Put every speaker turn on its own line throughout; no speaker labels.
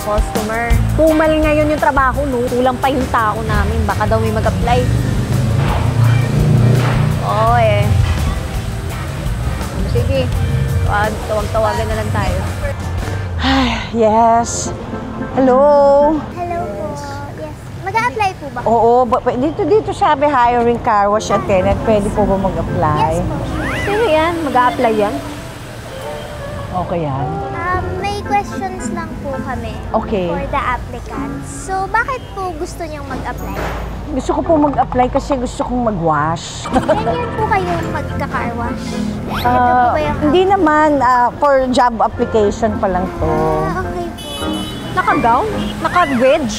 customer. Pumal ngayon yung trabaho, no? Kulang pa yung tao namin. Baka daw may mag-apply. Oo eh. Sige. Tawag-tawagan na lang tayo.
Yes. Hello.
Hello po. Yes. Mag-a-apply po ba?
Oo, dito sabi hiring car wash attendant. Pwede po ba mag-apply?
Yes po.
Sino yan? Mag-a-apply yan?
Okay yan.
May questions lang po kami
Okay.
for the applicants. So, bakit po gusto niyong mag-apply?
Gusto ko po mag-apply kasi gusto kong mag-wash.
Ganyan po kayo magka-car wash? Ito po ba yung...
Hindi naman, for job application pa lang to.
Okay po.
Naka-gown? Naka-wedge?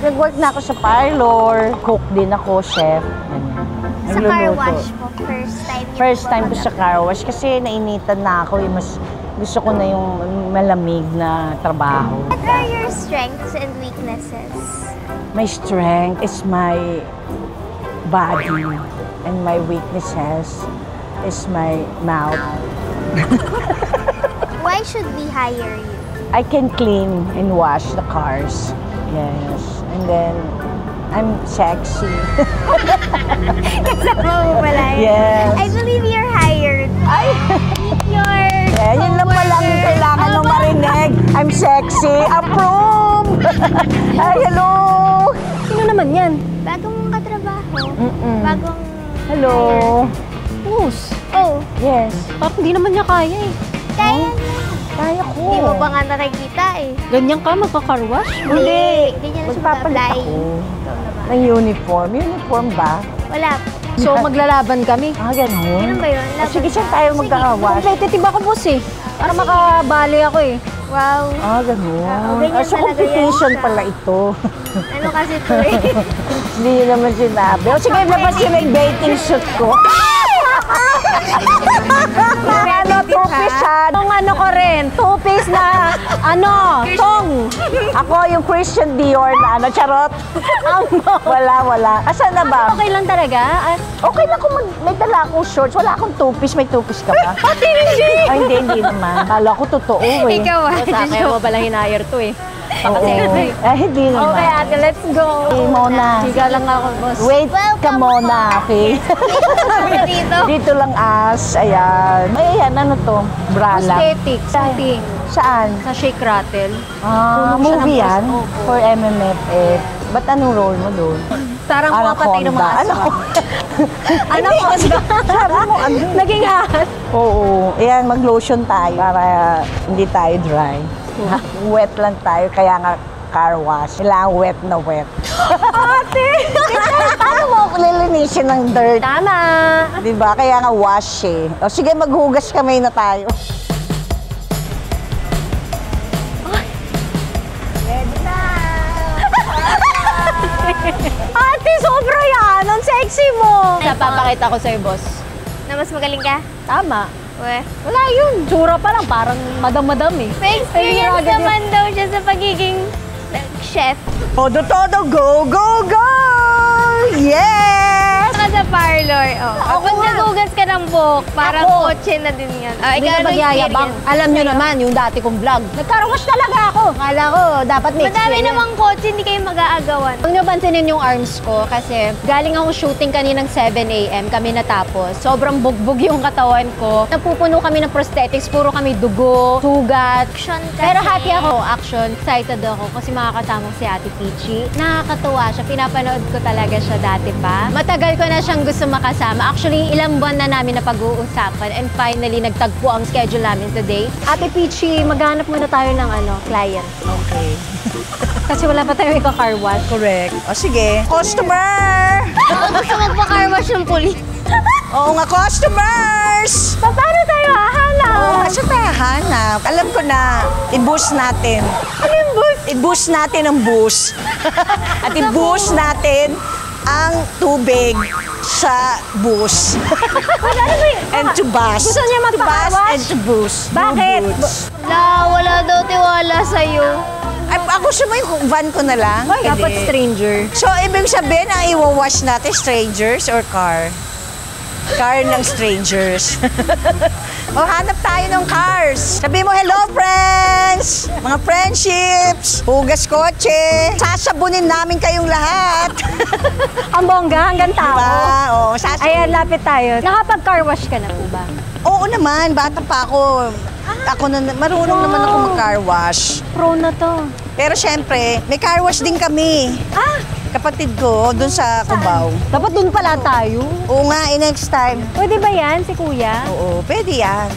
Nag-work na ako sa parlor. Cook din ako, chef. Ganyan.
Sa car
Nagluluto.
wash po, first time niyo
First
po
time ko sa car wash kasi nainitan na ako. Mas gusto ko na yung malamig na trabaho.
What are your strengths and weaknesses?
My strength is my body and my weaknesses is my mouth.
Why should we hire you?
I can clean and wash the cars. Yes. And then, I'm sexy.
Kasama mo pala yun.
Yes.
I believe you're hired.
Ay!
Your
Yun lang pala ang kailangan ng marinig. I'm sexy. Approve! Ay, hello!
Sino naman yan?
Bagong katrabaho. Bagong...
Hello!
Who's?
Oh,
Yes.
Parang hindi naman niya kaya eh.
kaya na.
Kaya ko.
Hindi mo pa nga nakikita eh.
Ganyan ka, magka-car wash?
Hindi.
Ganyan na siya
Magpapalit
mag-apply.
ako
Ikaw naman.
ng uniform. Uniform ba?
Wala.
So, maglalaban kami.
Ganun.
Ganun ba yun? Laban
Sige, saan
ba?
tayo
Sige.
magkakawash?
Competitive ako, boss eh. Para makabali ako eh.
Wow.
Ganun.
Ganyan
So,
talaga
competition
yan siya.
pala ito.
Ano kasi ito eh?
Hindi nyo naman sinabi. O sige, labas yun yung bathing suit ko. Ano, two-piece siya.
Itong ano ko rin, two-piece na, tong.
Ako yung Christian Dior na charot. Wala. Asan na ba?
Okay lang talaga?
Okay lang kung may dala akong shorts. Wala akong two-piece. May two-piece ka ba?
Pati hindi!
Ay, hindi naman. Kala ko totoo eh.
Ikaw ah.
Sa akin mo pala hinire to eh.
Oo. Hindi naman.
Okay, ate, let's go.
Hey, Mona.
Higa lang ako, boss.
Wait ka muna, okay?
Dito.
Dito lang ayan. Ay, ayan, ano to? Brala.
Aesthetics, something.
Saan?
Sa Shake Rattle.
Movie yan?
Opo.
For MMFF. Ba't anong role mo doon?
Parang pumapatay ng mga aswa. Anak ko,
Sabi mo,
naging ahas.
Oo. Ayan, mag-lotion tayo para hindi tayo dry. Wet lang tayo, kaya nga car wash. Kailangan wet na wet.
Ate!
Paano mo lilinisin ng dirt?
Tama!
Diba? Kaya nga wash eh. O sige, maghugas kamay na tayo. Ready na!
Ate, sobra yan! Ang sexy mo! Napapakita ko sa'yo, boss.
Na mas magaling ka?
Tama.
Weh.
Wala yun. Tsura pa lang, parang madam-madam eh.
May experience
agad
naman daw siya sa pagiging chef.
Todo, go, go, go! Yes!
Saka sa parlor. Oh. Kapag
nga.
nagugas ka ng buhok, parang
Ako.
kotse na din yan. Oh,
Hindi
ikaw
ka
ano
magyayabang.
experience?
Alam nyo naman, yung dati kong vlog. Nagkarumas talaga ako. Kala ko, dapat may
Madami
experience.
namang kotse, hindi kayo mag-aagawan.
Huwag niyo pansinin yung arms ko kasi galing akong shooting kaninang 7 a.m. kami natapos. Sobrang bugbog yung katawan ko. Napupuno kami ng prosthetics, puro kami dugo, sugat.
Action kasi.
Pero happy ako, action. Excited ako kasi makakasama ko si Ate Peachy. Nakakatuwa siya. Pinapanood ko talaga siya dati pa. Matagal ko na siyang gusto makasama. Actually, ilang buwan na namin na pag-uusapan and finally nagtagpo ang schedule namin today. Ate Peachy, maghanap muna tayo ng client.
Okay.
Kasi wala pa tayong ika-car wash.
Correct. O sige. Customer!
Ako gusto magpa-car wash ng police.
Oo nga, customers!
Paano tayo hahanap?
Oo, kasi tayo hanap. Alam ko na, i-boost natin.
Ano yung boost?
I-boost natin ang boost. At i-boost natin ang tubig sa bus. And to bus.
Gusto niya
To bus
magpa-car
and to boost.
Bakit?
Wala daw tiwala sa'yo.
Ay, gusto mo yung van ko na lang?
Ay, dapat
Hindi.
stranger.
So, ibig sabihin, ang iwawash natin, strangers or car? Car ng strangers. O, hanap tayo ng cars. Sabi mo, hello, friends! gas, mga friendships, hugas kotse. Sasabunin namin kayong lahat.
Ang bongga, hanggang tao.
Diba? Oo, sasabunin.
Ayan, lapit tayo. Nakapag-car wash ka na po ba?
Oo naman, bata pa ako. Marunong naman ako mag-car wash.
Pro na to.
Pero syempre, may car wash din kami. Kapatid ko, dun sa Cubao.
Dapat dun pala tayo.
Oo nga, next time.
Pwede ba yan, si kuya?
Oo, pwede yan.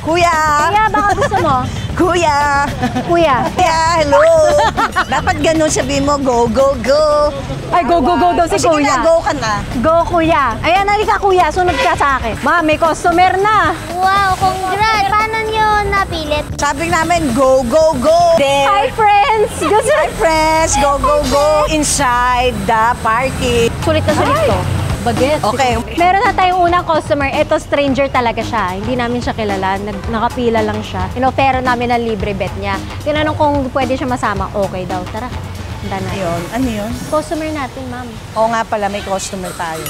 Kuya!
Kuya, baka gusto mo?
Kuya!
Kuya.
Kuya, hello! Dapat ganun sabihin mo, go, go, go!
Ay, go, go, go daw si
Sige
kuya.
na, go ka na.
Go, kuya. Ayan, halika kuya, sunod ka sa akin. Ma, may customer na.
Wow, congrats! Paano nyo napilit?
Sabi namin, go, go, go!
Hi, friends! Gusto
Hi, friends! Go, go, go! Inside the party.
Sulit na sulit to. Baget.
Okay.
Meron na tayong unang customer. Ito, stranger talaga siya. Hindi namin siya kilala. Nakapila lang siya. Inofero namin ang libre bet niya. Tinanong kung pwede siya masama. Okay daw. Tara. Handa na.
Ayun, ano yun?
Customer natin, ma'am.
Oo nga pala, may customer tayo.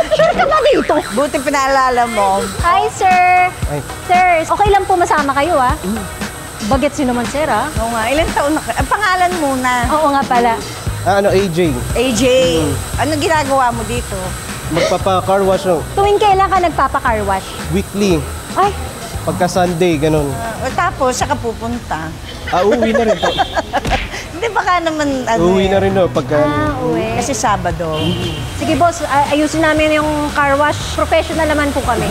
Sure ka ba dito?
Buti pinaalala mo.
Hi, sir. Sir, okay lang po masama kayo, ah. Bagets yun naman, sir, ah.
Oo nga, ilang taon na ka? Pangalan muna.
Oo nga pala.
AJ.
AJ, anong ginagawa mo dito?
Magpapa-car wash no?
Tuwing kailan ka nagpapa-car wash?
Weekly.
Ay,
Pagka Sunday, ganun.
Tapos, saan ka pupunta?
Uuwi na rin po.
Hindi baka naman,
Uuwi na rin no, pagka...
uwi.
Kasi Sabado.
Sige, boss, ayusin namin yung car wash. Professional naman po kami.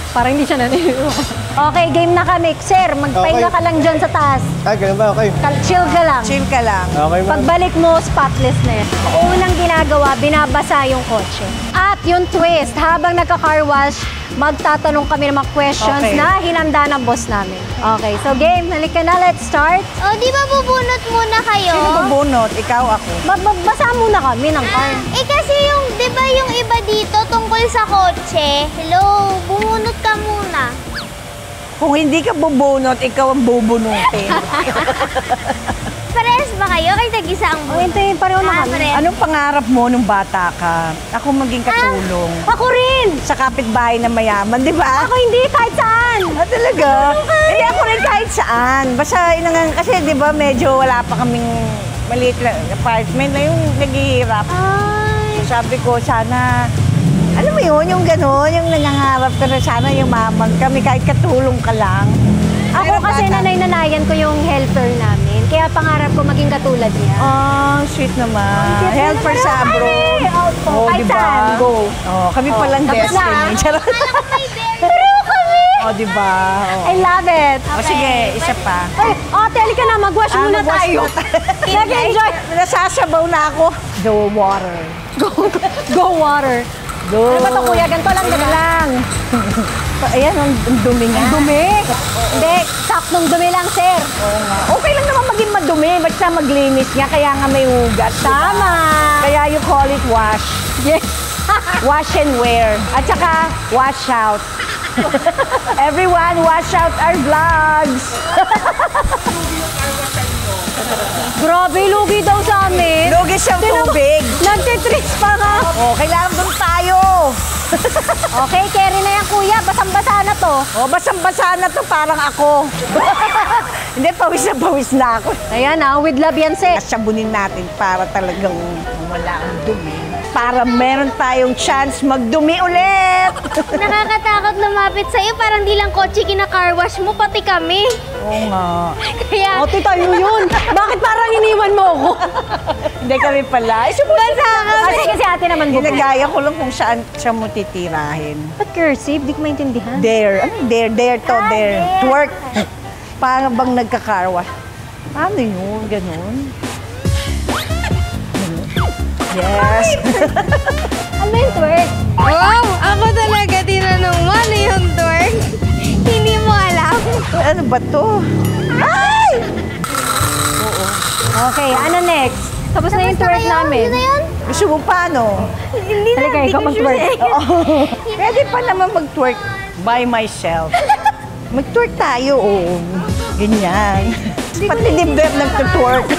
Parang hindi siya naniniwala. Okay, game na kami. Sir, magpahinga
Okay.
ka lang dyan sa taas.
Ganun ba? Okay.
Chill ka lang.
Chill ka lang.
Okay, ma'am.
Pagbalik mo, spotless na yan. Unang ginagawa, binabasa yung kotse. At yung twist, habang nagka-car wash, magtatanong kami ng mga questions
Okay.
na hinanda ng boss namin. Okay, so game, halika na, let's start.
O, di ba bubunot muna kayo?
Sino bubunot? Ikaw, ako.
Basa muna kami ng car.
Eh kasi yung, di ba yung iba dito tungkol sa kotse? Hello, bumunot ka muna.
Kung hindi ka bubunot, ikaw ang bubunutin.
Parehas ba kayo? Kay tag-isa ang
Oh, hintayin, pareho na kami.
parehas.
Anong pangarap mo nung bata ka? Ako maging katulong.
Ako rin!
Sa kapitbahay na mayaman, di ba?
Ako hindi, kahit saan!
Talaga? Hindi ako rin kahit saan. Basta, kasi di ba medyo wala pa kaming maliit na apartment na yung naghihirap.
Ay,
Sabi ko, sana, alam mo yun, yung gano'n, yung nangangarap ka na sana yung mamag kami, kahit katulong ka lang.
ako kasi nanay-nanayan ko yung helper namin. Kaya pangarap ko maging katulad niya.
Oh, sweet naman. Helper sa abroad.
Opo.
Oh,
Kahit
di ba?
saan, go.
Oh, kami palang
tapos na.
destiny. Charot.
Pareho kami!
Oh, di ba?
I love it.
Oh, sige, isa pa.
Ay, ate, halika na, mag-wash muna
mag-wash
tayo.
muna tayo.
Nag-enjoy.
Nasasabaw na ako. The water.
Go water.
Go.
Ano ba ito, kuya? Ganito lang, ganito lang.
Ayan, ang dumi nga.
Dumi. Hindi, saktong dumi lang, sir.
Okay lang naman maging madumi. Basta maglinis niya, kaya nga may hugas.
Tama.
Kaya you call it wash.
Yes.
Wash and wear. At saka, wash out. Everyone, wash out our vlogs.
Grabe, lugi daw sa amin.
Lugi siyang tubig.
Nagtitris pa nga.
Oh, kailangan doon tayo.
Okay, carry na yan, kuya. Basang-basa na to.
Oh, basang-basa na to, parang ako. Hindi, pawis na ako.
Ayan ah, with love yan, sir.
Sabunin natin para talagang wala ang dumi. Para meron tayong chance magdumi ulit.
Nakakatakot lumapit sa'yo. Parang di lang kotse kina-car wash mo, pati kami.
Oo nga.
Kaya,
Ate, tayo yun. Bakit parang iniwan mo ako?
Hindi kami pala.
basa kami.
Kasi kasi ate naman buko.
Ginagaya ko lang kung saan siya mo titirahin.
Ba't cursive? Di ko maintindihan.
Dare. Ano dare? Dare to, dare.
dare.
Twerk. Para bang nagkakarwa. Paano yun? Ganun. Yes.
Ano yung twerk?
Wow! Ako talaga tinanong mo, ano yung twerk? Hindi mo alam.
Ano ba to? Ay!
Okay, ano next? Tapos na yung twerk namin.
Yun na yun?
Gusto mo paano?
Hindi na.
Halika,
hindi
ikaw
ko
mag-twerk.
sure.
Oo. Pwede pa naman mag-twerk by myself. Mag-twerk tayo, oo. Ganyan. Pati dibdib nag-twerk.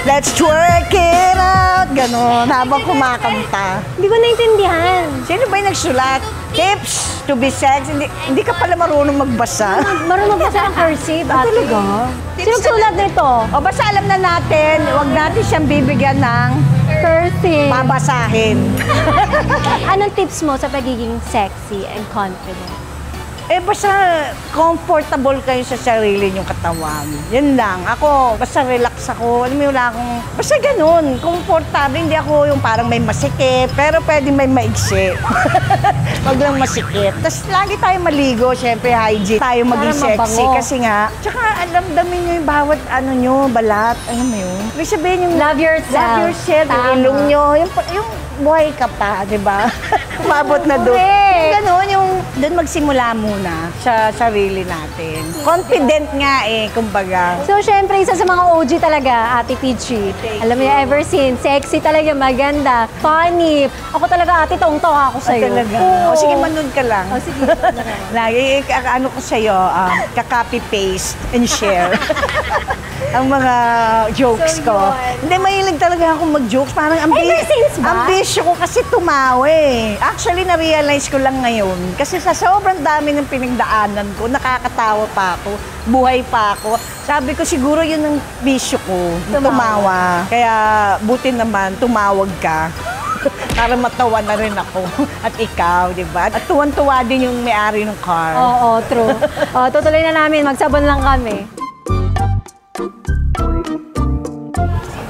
Let's twerk it out! Ganon, habang kumakanta.
Hindi ko naintindihan.
Sino ba yung nagsulat? Tips to be sexy. Hindi ka pala marunong magbasa.
Marunong ba sa cursive, ate?
Talaga?
Sino sulat nito?
O basta alam na natin, huwag natin siyang bibigyan ng
Cursive.
babasahin.
Anong tips mo sa pagiging sexy and confident?
Eh basta comfortable kayo sa sarili niyong katawan. Yan lang. Ako, basta relax ako. Alam mo, wala akong... Basta ganun. Comfortable. Hindi ako yung parang may masikip. Pero pwede may maigsi. Wag lang masikip. Tapos lagi tayo maligo. Siyempre, hygiene. Tayo maging
Para
sexy.
mabango.
Kasi nga, tsaka alamdamin niyo yung bawat ano nyo, balat. Ano mo yun? Ibig sabihin yung...
Love yourself.
Love yourself. Yung
Tama.
ilong nyo. Yung buhay ka pa, di ba? Umabot na doon.
Correct.
Yung gano'n, yung doon magsimula muna sa sarili natin. Confident nga kumbaga.
So, syempre, isa sa mga OG talaga, Ate Peachy. Alam mo, ever since, sexy talaga, maganda, funny. Ako talaga, ate, tong-tong ako sa'yo.
Talaga.
Oo.
O sige, manood ka lang.
O, sige.
Lagi, ano ko sa'yo, ka-copy-paste and share. Ang mga jokes
So,
ko.
yun.
Hindi, mahilig talaga ako mag-jokes. Parang
Ever since ba?
ambisyo ko kasi tumawa eh. Actually, na-realize ko lang ngayon. Kasi sa sobrang dami ng pinagdaanan ko, nakakatawa pa ako, buhay pa ako. Sabi ko, siguro yun ang bisyo ko, tumawa. Kaya buti naman, tumawag ka. Para matawa na rin ako. At ikaw, di ba? At tuwan-tuwa din yung may-ari ng car.
Oo, true. Tutuloy na namin, magsabon lang kami.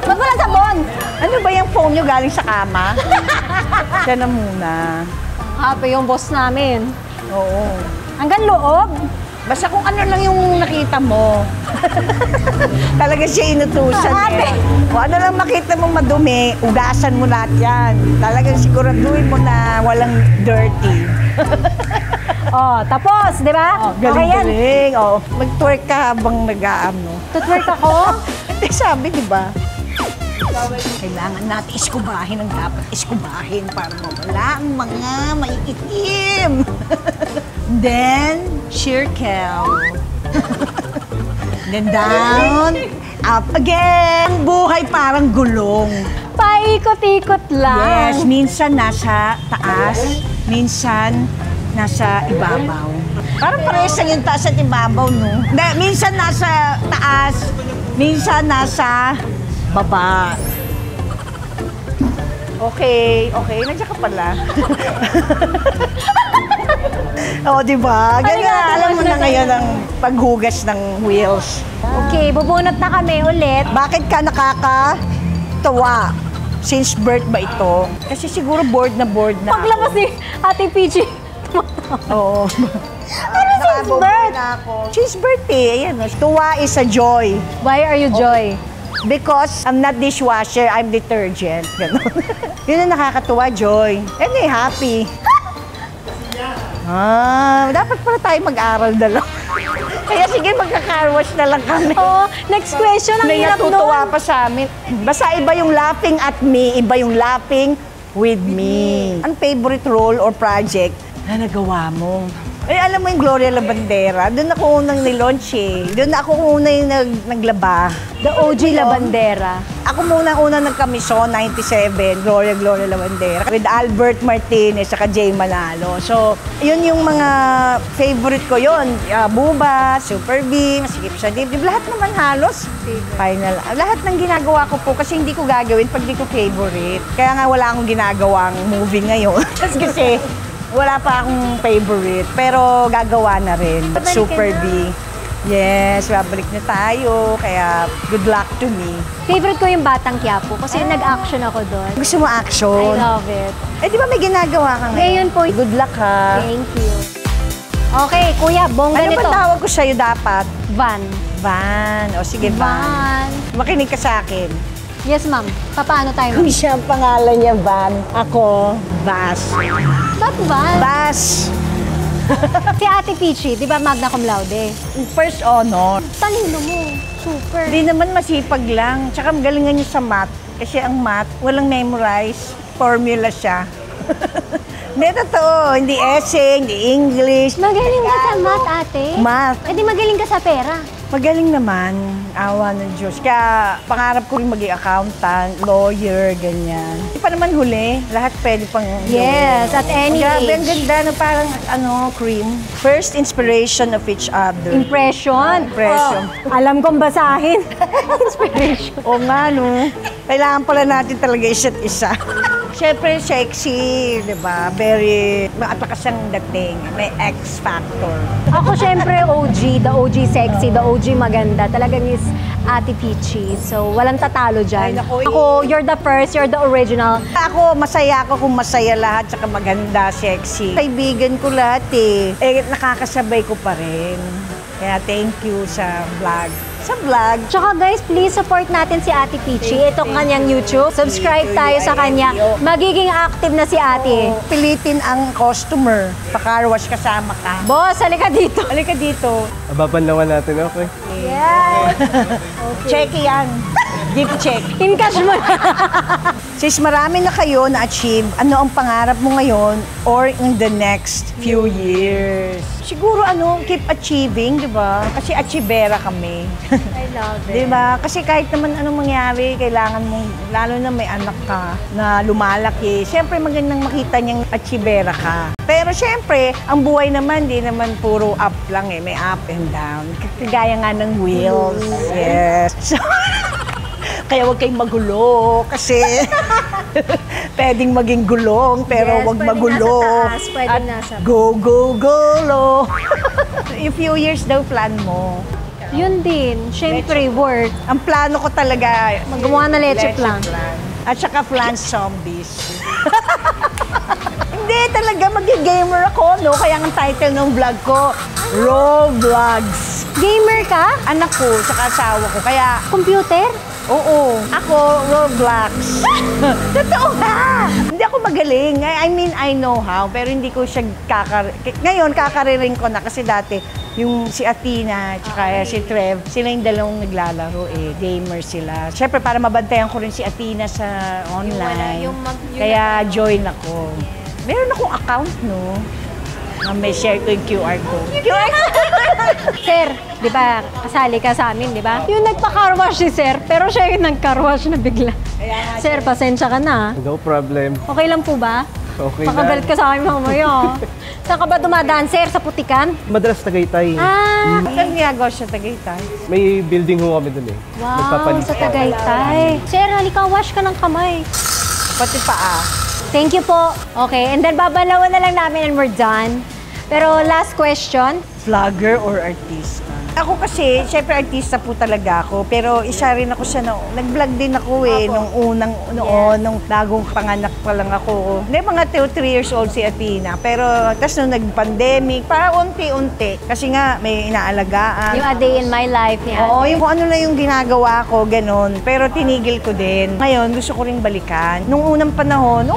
Ba't walang sabon?
Ano ba yung phone nyo galing sa kama? Siya na muna.
Happy yung boss namin.
Oo.
Hanggang loob.
Basta kung ano lang yung nakita mo. Talaga siya inutusan
Ate!
Kung ano lang makita mo madumi, ugasan mo lahat yan. Talagang siguraduhin mo na walang dirty.
Tapos, di ba? Okay yan.
Galing-galing. Mag-twerk ka habang nag-aano.
Tutwerk ako.
Hindi, sabi, di ba? Kailangan natin iskubahin ang dapat iskubahin para mawala ang mga maiitim. Then, circle. Then down, up again. Buhay parang gulong.
Paikot-ikot lang.
Yes, minsan nasa taas, minsan nasa ibabaw. Parang parehas lang yung taas at ibabaw, no? Minsan nasa taas, minsan nasa baba. Okay. Nandiyan ka pala. Di ba? Ganyan, alam mo na ngayon ang paghugas ng wheels.
Okay, bubunot na kami ulit.
Bakit ka nakakatawa? Since birth ba ito? Kasi siguro bored na ako.
Paglabas ni Ate Peachy.
Oo.
Ano since birth?
Since birth ayan. Tuwa is a joy.
Why are you Joy?
Because I'm not dishwasher, I'm detergent. Ganon. Yun ang nakakatuwa, joy. And happy. Dapat pala tayo mag-aral dalawa. Kaya sige, magka-carwash na lang kami.
Next question, ang
May
hirap
natutuwa
nun.
pa sa amin. Basta iba yung laughing at me, iba yung laughing with me. Ang favorite role or project na nagawa mo? Alam mo yung Gloria Labandera, doon ako unang nilaunch eh. Doon ako unang yung naglaba.
The OG Labandera.
Ako unang nagkamisyon, 97, Gloria Labandera. With Albert Martinez, saka Jay Manalo. So, yun yung mga favorite ko yun. Buba, Super B, Masikip sa Dibdib. Lahat naman halos. Final. Lahat ng ginagawa ko po kasi hindi ko gagawin pag di ko favorite. Kaya nga wala akong ginagawang movie ngayon. Kasi wala pa akong favorite, pero gagawa na rin.
Babalik ka
Super
na.
B. Yes, babalik na tayo. Kaya good luck to me.
Favorite ko yung Batang Quiapo kasi nag-action ako doon.
Gusto mo
I
action?
love it.
Di ba may ginagawa ka ngayon?
Ngayon po.
Good luck ha.
Thank you. Okay, kuya, bongga
Ano ba
nito.
tawag ko sa'yo dapat?
Van.
Van. O sige, Van. Makinig ka sa akin.
Yes, ma'am. Paano tayo,
Kung
ma'am?
siya ang pangalan niya, Van, ako, Bas.
Ba't Van?
Bas.
Si Ate Peachy, di ba magna cum laude?
First honor.
Talino mo. Super.
Hindi naman masipag lang. Tsaka magalingan niya sa math. Kasi ang math, walang memorize. Formula siya. Hindi, totoo. Hindi essay, hindi English.
Magaling ka sa
Tagalog.
math, ate.
Math.
Eh di magaling ka sa pera.
Magaling naman, awa ng Diyos. Kaya pangarap ko rin maging accountant, lawyer, ganyan. Hindi pa naman huli, lahat pwede pang...
Yes, at any
Grabe, ang
age.
ganda, no, parang cream. First inspiration of each other.
Impression.
Impression.
Oh, alam kong basahin. Inspiration.
O nga, no? Kailangan pala natin talaga isa't isa. Siyempre, sexy, di ba? Very, matakas ang dating. May X factor.
Ako syempre OG, the OG sexy, the OG maganda. Talagang is Ate Peachy. So, walang tatalo dyan.
Ay, naku,
Ako, you're the first, you're the original.
Ako, masaya ako kung masaya lahat, saka maganda, sexy. Kaibigan ko lahat eh. Nakakasabay ko pa rin. Kaya thank you sa vlog. Sa vlog.
Tsaka guys, please support natin si Ate Peachy. Ito kanyang YouTube. Subscribe tayo sa kanya. Magiging active na si Ate.
Pilitin ang customer. Pa-carwash kasama ka.
Boss, halika dito.
Halika dito.
Ababanlawan natin, okay?
Yes.
Check yan. Gift check.
In cash mo na.
Sis, marami na kayo na-achieve. Ano ang pangarap mo ngayon or in the next few years? Siguro keep achieving, di ba? Kasi achievera kami.
I love
Di ba? Kasi kahit naman anong mangyari, kailangan mong, lalo na may anak ka na lumalaki, siyempre magandang makita niyang achievera ka. Pero siyempre, ang buhay naman, di naman puro up lang eh. May up and down. Kagaya nga ng wheels. Yes. So, kaya huwag kayong magulo kasi pwedeng maging gulong pero
Yes,
huwag
pwedeng
magulo.
nasa taas, pwedeng
At
nasa baba.
go, gulo. A few years daw plan mo.
Yun din. Siyempre, work.
Ang plano ko talaga,
Gumawa na leche plan.
At saka flan zombies. Hindi, talaga mag-gamer ako, no? Kaya ang title ng vlog ko, Roblox.
Gamer ka?
Anak ko, saka asawa ko. Kaya,
Computer?
oo, ako, Roblox. Totoo nga! Hindi ako magaling. I mean, I know how, pero hindi ko siya Ngayon, kakariring ko na kasi dati, yung si Athena, tsaka si Trev, sila yung dalawang naglalaro eh. Gamer sila. Siyempre, para mabantayan ko rin si Athena sa online. Kaya join ako. Meron akong account, no? May share ko yung QR code.
Sir, di ba, kasali ka sa amin, di ba? Yung nagpa-carwash si Sir, pero siya yung nag-carwash na bigla. Sir, pasensya ka na.
No problem.
Okay lang po ba?
Okay
Makagalit ka sa akin mamaya. Saan ka ba dumadaan, Sir? Sa Putikan?
Madalas Tagaytay.
Ah,
Saan ginagawa siya Tagaytay?
May building ho kami dun eh.
wow,
Nagpapalit
sa
ako.
Tagaytay. Sir, halika, wash ka ng kamay.
Pati paa.
Thank you po. Okay, and then babalawan na lang namin and we're done. Pero last question.
Vlogger or artista? Ako kasi, syempre artista po talaga ako, pero isa rin ako siya na, nag-vlog din ako eh, nung unang, noon, nung bagong panganak pa lang ako. Hindi, mga 2-3 years old si Athena, pero tas nung nag-pandemic, para unti-unti, kasi nga may inaalagaan.
Yung A Day in My Life niya.
Oo, yung kung ano na yung ginagawa ko, ganun. Pero tinigil ko din. Ngayon, gusto ko rin balikan. Nung unang panahon,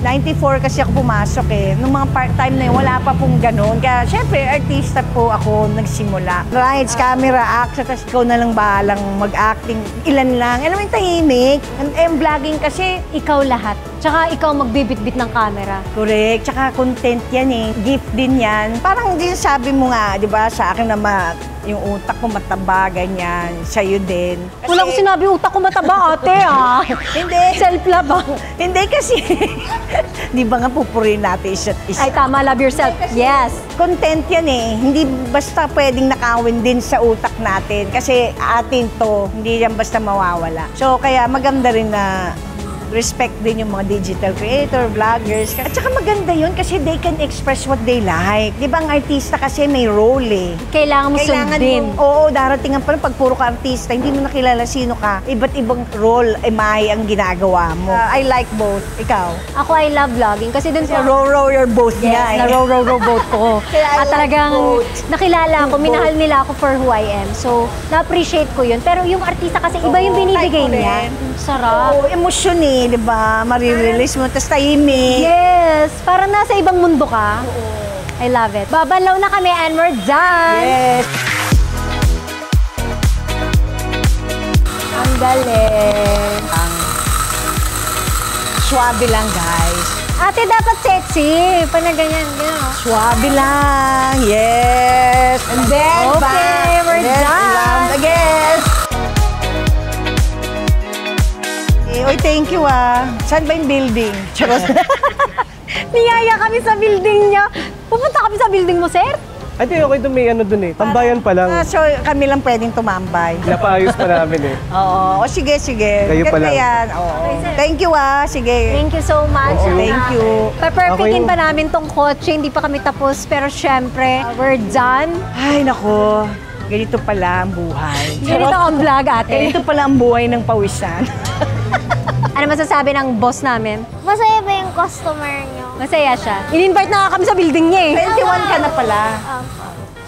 94 kasi ako pumasok eh. Nung mga part-time na yun, wala pa pong ganun. Kaya syempre, artista po ako nagsimula. Lights, camera, act, tapos ikaw na lang bahalang mag-acting. Ilan lang. Alam mo yung tahimik. And vlogging kasi,
Ikaw lahat. Tsaka ikaw magbibitbit ng camera.
correct. Tsaka content yan eh. Gift din yan. Parang din sabi mo nga, di ba, sa akin na yung utak ko mataba, ganyan. Sa'yo din.
Wala ko sinabi utak ko mataba, ate, ah.
Hindi.
Self-love, ah.
Hindi kasi, di ba nga pupurin natin isa't isa?
Ay, tama, love yourself. Yes.
Content yan eh. Hindi basta pwedeng nakawin din sa utak natin. Kasi atin to, hindi yan basta mawawala. So, kaya maganda rin na respect din yung mga digital creator, vloggers. At saka maganda yun kasi they can express what they like. Di ba ang artista kasi may role eh.
Kailangan mo sundin.
Oo, darating ang pag puro ka artista, hindi mo nakilala sino ka. Iba't ibang role, may ang ginagawa mo. I like both. Ikaw?
Ako, I love vlogging kasi dun sa...
Row your boat
Yes,
nga eh.
na row boat ko.
Kaya I
At
like
talagang
boat.
nakilala ko,
Boat.
minahal nila ako for who I am. So, na-appreciate ko yun. Pero yung artista kasi iba yung
Oo,
binibigay
type ko
niya.
rin.
Sarap.
Oo, emosyon eh, di ba? Marirelease mo, tapos tahimik.
Yes! Parang nasa ibang mundo ka. I love it. Babalaw na kami and we're done!
Yes.
Ang galing.
Swabe lang, guys.
Ate, dapat sexy. Pag na ganyan, gano'n.
Swabe lang. Yes. And then,
Okay, we're
thank you ah. Saan ba yung building? Charot.
Niyaya kami sa building niya. Pupunta kami sa building mo, sir?
Ay, di, okay doon, may ano doon eh. Tambayan pa lang.
So, kami lang pwedeng tumambay.
Napaayos pa namin eh.
Oo. O, sige, sige.
Kayo pa
Ganda
lang.
yan. Oo. Thank you ah. Sige.
Thank you so much.
Thank you.
Pa-perfectin
Ako
pa namin tong kotse, hindi pa kami tapos. Pero syempre, we're done.
Ay, nako. Ganito pala ang buhay.
Ganito ang vlog, ate.
Ganito pala ang buhay ng pawisan.
Ano masasabi ng boss namin?
Masaya ba yung customer nyo?
Masaya siya. In-invite na nga kami sa building niya eh.
21 ka na pala.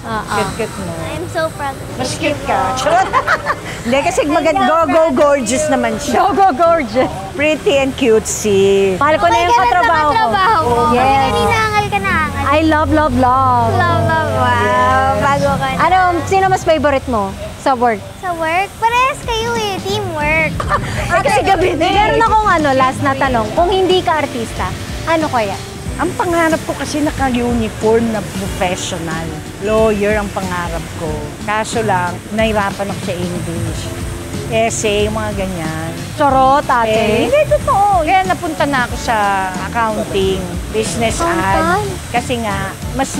Oo.
Cute mo.
I'm so proud of you.
Mas cute ka. Charot. Hindi, kasi go gorgeous naman siya.
Go, go, gorgeous.
Pretty and cutesy.
Mahal ko na yung katrabaho ko.
Trabaho mo.
Yes.
Kasi kanina angal ka na angal.
I love, love, love.
Wow. Bago ka na.
Ano, sino mas favorite mo sa work?
Sa work, parehas kayo eh. Teamwork.
Kasi gabi na eh.
Meron akong last na tanong. Kung hindi ka artista, ano kaya?
Ang pangarap ko kasi naka-uniform na professional. Lawyer ang pangarap ko. Kaso lang, nahirapan ako sa English. Essay, mga ganyan.
Charot, ate.
Hindi, totoo. Kaya napunta na ako sa accounting, business ad. Kasi nga, mas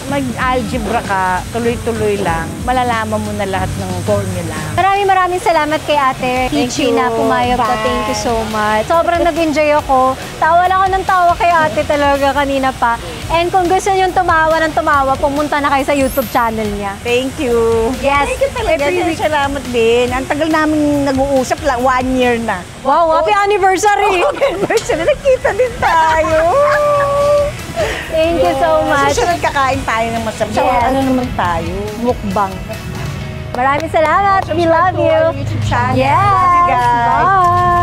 mag-algebra ka, tuloy-tuloy lang, malalaman mo na lahat ng formula.
Maraming salamat kay ate Peachy
you.
na pumayag ka.
Bye.
Thank you so much. Sobrang nag-enjoy ako. Tawa lang ako ng tawa kay ate talaga kanina pa. And kung gusto nyo tumawa ng tumawa, pumunta na kayo sa YouTube channel niya.
Thank you.
Yes.
Thank you talaga. Salamat din. Ang tagal namin nag-uusap, 1 year na.
Wow, happy anniversary!
Anniversary, nakita din tayo.
Thank you so much.
Susunod kakain tayo ng masarap.
Yes.
Ano naman tayo?
Mukbang. Maraming salamat. We love you.
YouTube channel.
Yes.
Love you guys.
Bye.